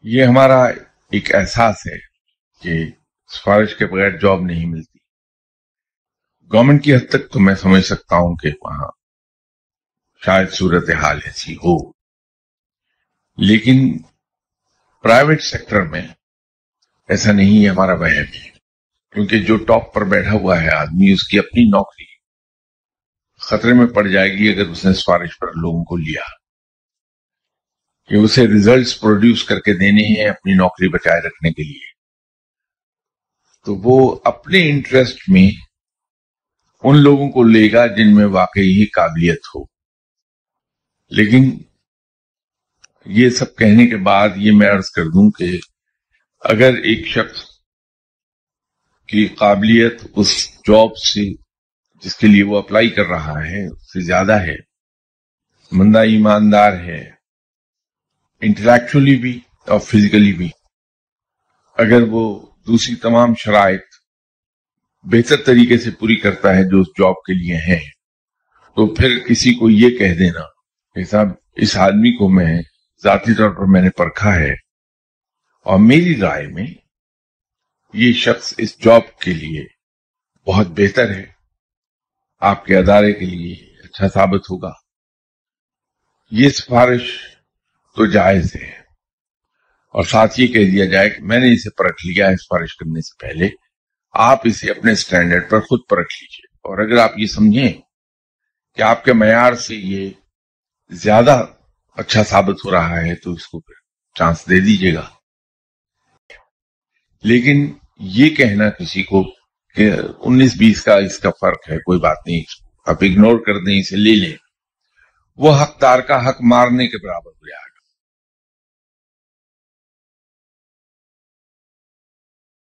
ये हमारा एक एहसास है कि सिफारिश के बगैर जॉब नहीं मिलती। गवर्नमेंट की हद तक तो मैं समझ सकता हूं कि वहां शायद सूरत हाल ऐसी हो, लेकिन प्राइवेट सेक्टर में ऐसा नहीं है, हमारा वहम है। क्योंकि जो टॉप पर बैठा हुआ है आदमी, उसकी अपनी नौकरी खतरे में पड़ जाएगी अगर उसने सिफारिश पर लोगों को लिया, कि उसे रिजल्ट्स प्रोड्यूस करके देने हैं अपनी नौकरी बचाए रखने के लिए। तो वो अपने इंटरेस्ट में उन लोगों को लेगा जिनमें वाकई ही काबिलियत हो। लेकिन ये सब कहने के बाद ये मैं अर्ज कर दूं कि अगर एक शख्स की काबिलियत उस जॉब से जिसके लिए वो अप्लाई कर रहा है उससे ज्यादा है, बंदा ईमानदार है, इंटेलेक्चुअली भी और फिजिकली भी, अगर वो दूसरी तमाम शराइत बेहतर तरीके से पूरी करता है जो उस जॉब के लिए है, तो फिर किसी को ये कह देना कि साहब इस आदमी को मैं जाती तौर पर मैंने परखा है और मेरी राय में ये शख्स इस जॉब के लिए बहुत बेहतर है, आपके अदारे के लिए अच्छा साबित होगा, ये सिफारिश तो जायज है। और साथ ये कह दिया जाए कि मैंने इसे परख लिया है, सिफारिश करने से पहले आप इसे अपने स्टैंडर्ड पर खुद परख लीजिए, और अगर आप ये समझें कि आपके मयार से ये ज्यादा अच्छा साबित हो रहा है तो इसको फिर चांस दे दीजिएगा। लेकिन ये कहना किसी को कि 19-20 का इसका फर्क है, कोई बात नहीं, आप इग्नोर कर दें, इसे ले लें, वो हकदार का हक मारने के बराबर हो जाए।